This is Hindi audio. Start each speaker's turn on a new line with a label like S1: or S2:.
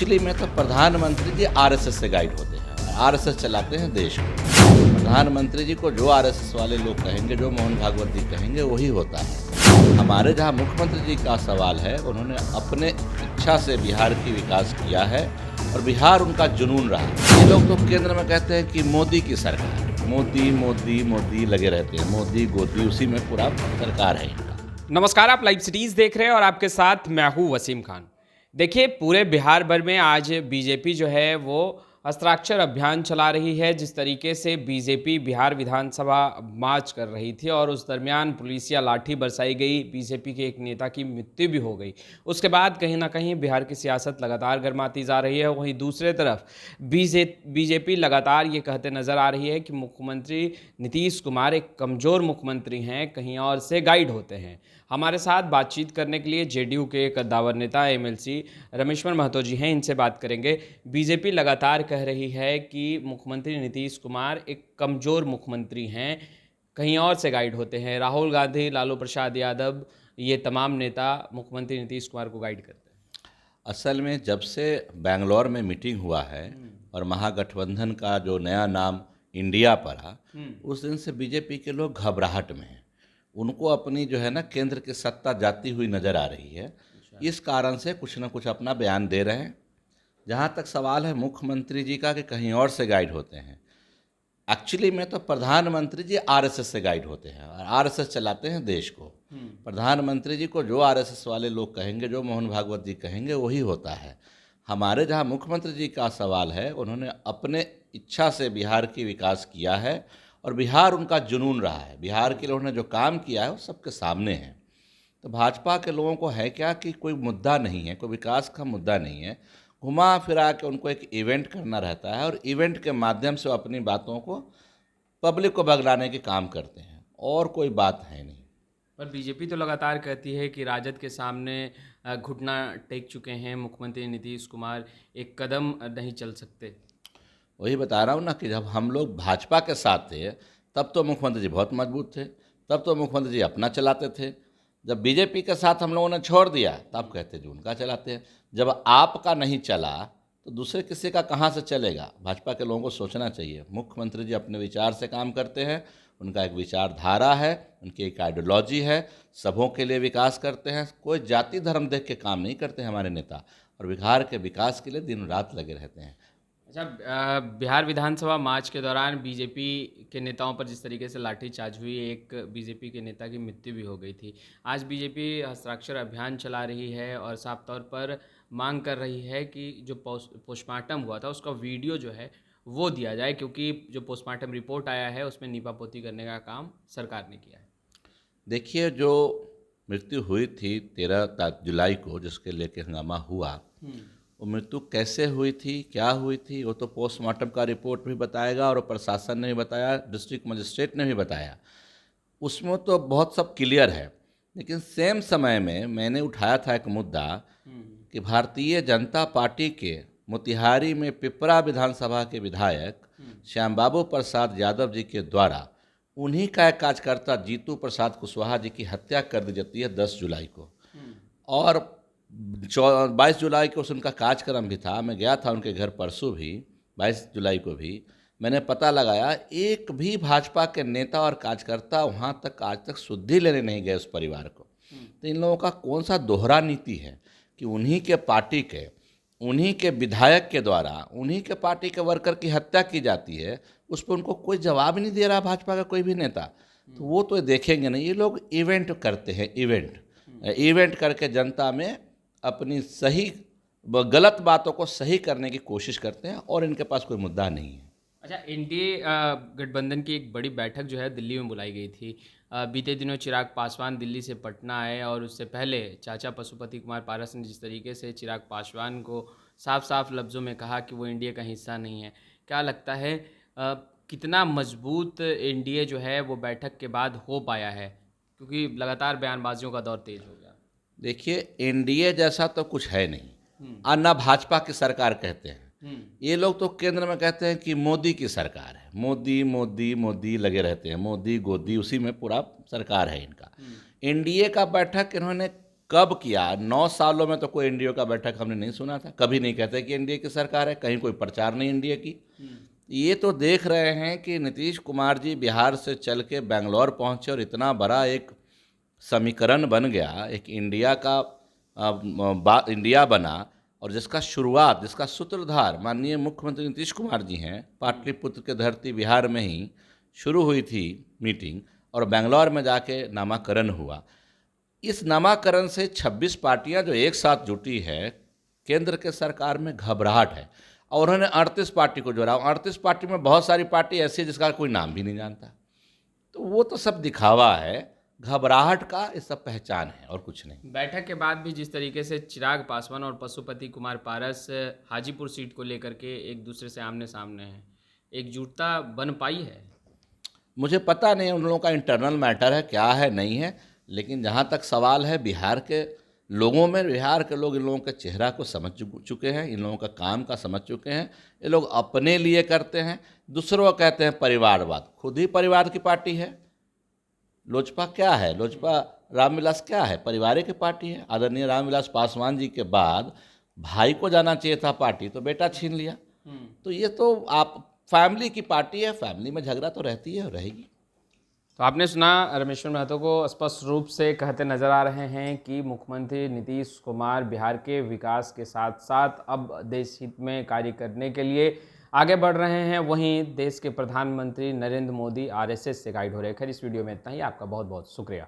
S1: एक्चुअली में तो प्रधानमंत्री जी आरएसएस से गाइड होते हैं, आरएसएस चलाते हैं देश को। प्रधानमंत्री जी को जो आरएसएस वाले लोग कहेंगे, जो मोहन भागवत जी कहेंगे, वही होता है। हमारे जहाँ मुख्यमंत्री जी का सवाल है, उन्होंने अपने इच्छा से बिहार की विकास किया है और बिहार उनका जुनून रहा। ये लोग तो केंद्र में कहते हैं कि मोदी की सरकार, मोदी मोदी मोदी लगे रहते हैं, मोदी गोदी, उसी में पूरा सरकार है इनका।
S2: नमस्कार, आप लाइव सिटीज़ देख रहे हैं और आपके साथ मैं हूं वसीम खान। देखिए, पूरे बिहार भर में आज बीजेपी जो है वो हस्ताक्षर अभियान चला रही है। जिस तरीके से बीजेपी बिहार विधानसभा मार्च कर रही थी और उस दरमियान पुलिसिया लाठी बरसाई गई, बीजेपी के एक नेता की मृत्यु भी हो गई। उसके बाद कहीं ना कहीं बिहार की सियासत लगातार गर्माती जा रही है। वहीं दूसरे तरफ बीजेपी लगातार ये कहते नज़र आ रही है कि मुख्यमंत्री नीतीश कुमार एक कमज़ोर मुख्यमंत्री हैं, कहीं और से गाइड होते हैं। हमारे साथ बातचीत करने के लिए जेडीयू के एक दावर नेता एमएलसी रमेश्वर महतो जी हैं, इनसे बात करेंगे। बीजेपी लगातार कह रही है कि मुख्यमंत्री नीतीश कुमार एक कमज़ोर मुख्यमंत्री हैं, कहीं और से गाइड होते हैं। राहुल गांधी, लालू प्रसाद यादव, ये तमाम नेता मुख्यमंत्री नीतीश कुमार को गाइड करते हैं।
S1: असल में जब से बेंगलोर में मीटिंग हुआ है और महागठबंधन का जो नया नाम इंडिया पड़ा, उस दिन से बीजेपी के लोग घबराहट में हैं। उनको अपनी जो है ना केंद्र की सत्ता जाती हुई नज़र आ रही है। इस कारण से कुछ ना कुछ अपना बयान दे रहे हैं। जहाँ तक सवाल है मुख्यमंत्री जी का कि कहीं और से गाइड होते हैं, एक्चुअली में तो प्रधानमंत्री जी आरएसएस से गाइड होते हैं और आरएसएस चलाते हैं देश को। प्रधानमंत्री जी को जो आरएसएस वाले लोग कहेंगे, जो मोहन भागवत जी कहेंगे, वही होता है। हमारे जहाँ मुख्यमंत्री जी का सवाल है, उन्होंने अपने इच्छा से बिहार की विकास किया है और बिहार उनका जुनून रहा है। बिहार के लोगों ने जो काम किया है वो सबके सामने है। तो भाजपा के लोगों को है क्या कि कोई मुद्दा नहीं है, कोई विकास का मुद्दा नहीं है। घुमा फिरा के उनको एक इवेंट करना रहता है और इवेंट के माध्यम से वो अपनी बातों को पब्लिक को बगलाने के काम करते हैं, और कोई बात है नहीं।
S2: पर बीजेपी तो लगातार कहती है कि राजद के सामने घुटना टेक चुके हैं मुख्यमंत्री नीतीश कुमार, एक कदम नहीं चल सकते।
S1: वही बता रहा हूँ ना कि जब हम लोग भाजपा के साथ थे तब तो मुख्यमंत्री जी बहुत मजबूत थे, तब तो मुख्यमंत्री जी अपना चलाते थे। जब बीजेपी के साथ हम लोगों ने छोड़ दिया तब कहते जी उनका चलाते हैं। जब आपका नहीं चला तो दूसरे किसी का कहाँ से चलेगा? भाजपा के लोगों को सोचना चाहिए। मुख्यमंत्री जी अपने विचार से काम करते हैं, उनका एक विचारधारा है, उनकी एक आइडियोलॉजी है, सबों के लिए विकास करते हैं। कोई जाति धर्म देख के काम नहीं करते हमारे नेता, और बिहार के विकास के लिए दिन रात लगे रहते हैं।
S2: अच्छा, बिहार विधानसभा मार्च के दौरान बीजेपी के नेताओं पर जिस तरीके से लाठीचार्ज हुई, एक बीजेपी के नेता की मृत्यु भी हो गई थी। आज बीजेपी हस्ताक्षर अभियान चला रही है और साफ तौर पर मांग कर रही है कि जो पोस्टमार्टम हुआ था उसका वीडियो जो है वो दिया जाए, क्योंकि जो पोस्टमार्टम रिपोर्ट आया है उसमें नीपापोती करने का काम सरकार ने किया है।
S1: देखिए, जो मृत्यु हुई थी 13 जुलाई को, जिसके लेके हंगामा हुआ, वो मृत्यु कैसे हुई थी, क्या हुई थी, वो तो पोस्टमार्टम का रिपोर्ट भी बताएगा और प्रशासन ने भी बताया, डिस्ट्रिक्ट मजिस्ट्रेट ने भी बताया। उसमें तो बहुत सब क्लियर है। लेकिन सेम समय में मैंने उठाया था एक मुद्दा कि भारतीय जनता पार्टी के मोतिहारी में पिपरा विधानसभा के विधायक श्याम बाबू प्रसाद यादव जी के द्वारा उन्हीं का एक कार्यकर्ता जीतू प्रसाद कुशवाहा जी की हत्या कर दी जाती है 10 जुलाई को। और 22 जुलाई को उनका कार्यक्रम भी था। मैं गया था उनके घर परसों भी, 22 जुलाई को भी। मैंने पता लगाया, एक भी भाजपा के नेता और कार्यकर्ता वहाँ तक आज तक शुद्धि लेने नहीं गए उस परिवार को। तो इन लोगों का कौन सा दोहरा नीति है कि उन्हीं के पार्टी के, उन्हीं के विधायक के द्वारा उन्हीं के पार्टी के वर्कर की हत्या की जाती है, उस पर उनको कोई जवाब नहीं दे रहा भाजपा का कोई भी नेता। तो वो तो देखेंगे नहीं। ये लोग इवेंट करते हैं, इवेंट करके जनता में अपनी सही गलत बातों को सही करने की कोशिश करते हैं, और इनके पास कोई मुद्दा नहीं है।
S2: अच्छा, एनडीए गठबंधन की एक बड़ी बैठक जो है दिल्ली में बुलाई गई थी। बीते दिनों चिराग पासवान दिल्ली से पटना आए और उससे पहले चाचा पशुपति कुमार पारस ने जिस तरीके से चिराग पासवान को साफ साफ लफ्ज़ों में कहा कि वो एनडीए का हिस्सा नहीं है, क्या लगता है कितना मजबूत एनडीए जो है वो बैठक के बाद हो पाया है, क्योंकि लगातार बयानबाजियों का दौर तेज हो गया?
S1: देखिए, एनडीए जैसा तो कुछ है नहीं, और ना भाजपा की सरकार कहते हैं। ये लोग तो केंद्र में कहते हैं कि मोदी की सरकार है, मोदी मोदी मोदी लगे रहते हैं, मोदी गोदी, उसी में पूरा सरकार है इनका। एनडीए का बैठक इन्होंने कब किया? 9 सालों में तो कोई एनडीए का बैठक हमने नहीं सुना था। कभी नहीं कहते कि एनडीए की सरकार है, कहीं कोई प्रचार नहीं एनडीए की। ये तो देख रहे हैं कि नीतीश कुमार जी बिहार से चल के बेंगलोर पहुंचे और इतना बड़ा एक समीकरण बन गया, एक इंडिया का इंडिया बना, और जिसका शुरुआत, जिसका सूत्रधार माननीय मुख्यमंत्री नीतीश कुमार जी हैं। पाटलिपुत्र के धरती बिहार में ही शुरू हुई थी मीटिंग और बेंगलोर में जाके नामाकरण हुआ। इस नामाकरण से 26 पार्टियां जो एक साथ जुटी है, केंद्र के सरकार में घबराहट है और उन्होंने 38 पार्टी को जोड़ा। 38 पार्टी में बहुत सारी पार्टी ऐसी है जिसका कोई नाम भी नहीं जानता। तो वो तो सब दिखावा है, घबराहट का ये सब पहचान है और कुछ नहीं।
S2: बैठक के बाद भी जिस तरीके से चिराग पासवान और पशुपति कुमार पारस हाजीपुर सीट को लेकर के एक दूसरे से आमने सामने हैं, एकजुटता बन पाई है?
S1: मुझे पता नहीं उन लोगों का इंटरनल मैटर है, क्या है नहीं है, लेकिन जहाँ तक सवाल है बिहार के लोगों में, बिहार के लोग इन लोगों के चेहरा को समझ चुके हैं, इन लोगों का काम का समझ चुके हैं। ये लोग अपने लिए करते हैं, दूसरों को कहते हैं परिवारवाद। खुद ही परिवार की पार्टी है। लोजपा क्या है? लोजपा रामविलास क्या है? परिवार की पार्टी है। आदरणीय रामविलास पासवान जी के बाद भाई को जाना चाहिए था पार्टी, तो बेटा छीन लिया। तो ये तो आप फैमिली की पार्टी है, फैमिली में झगड़ा तो रहती है और रहेगी।
S2: तो आपने सुना, रामेश्वर महतो को स्पष्ट रूप से कहते नजर आ रहे हैं कि मुख्यमंत्री नीतीश कुमार बिहार के विकास के साथ साथ अब देश हित में कार्य करने के लिए आगे बढ़ रहे हैं। वहीं देश के प्रधानमंत्री नरेंद्र मोदी आरएसएस से गाइड हो रहे हैं। खैर, इस वीडियो में इतना ही। आपका बहुत बहुत शुक्रिया।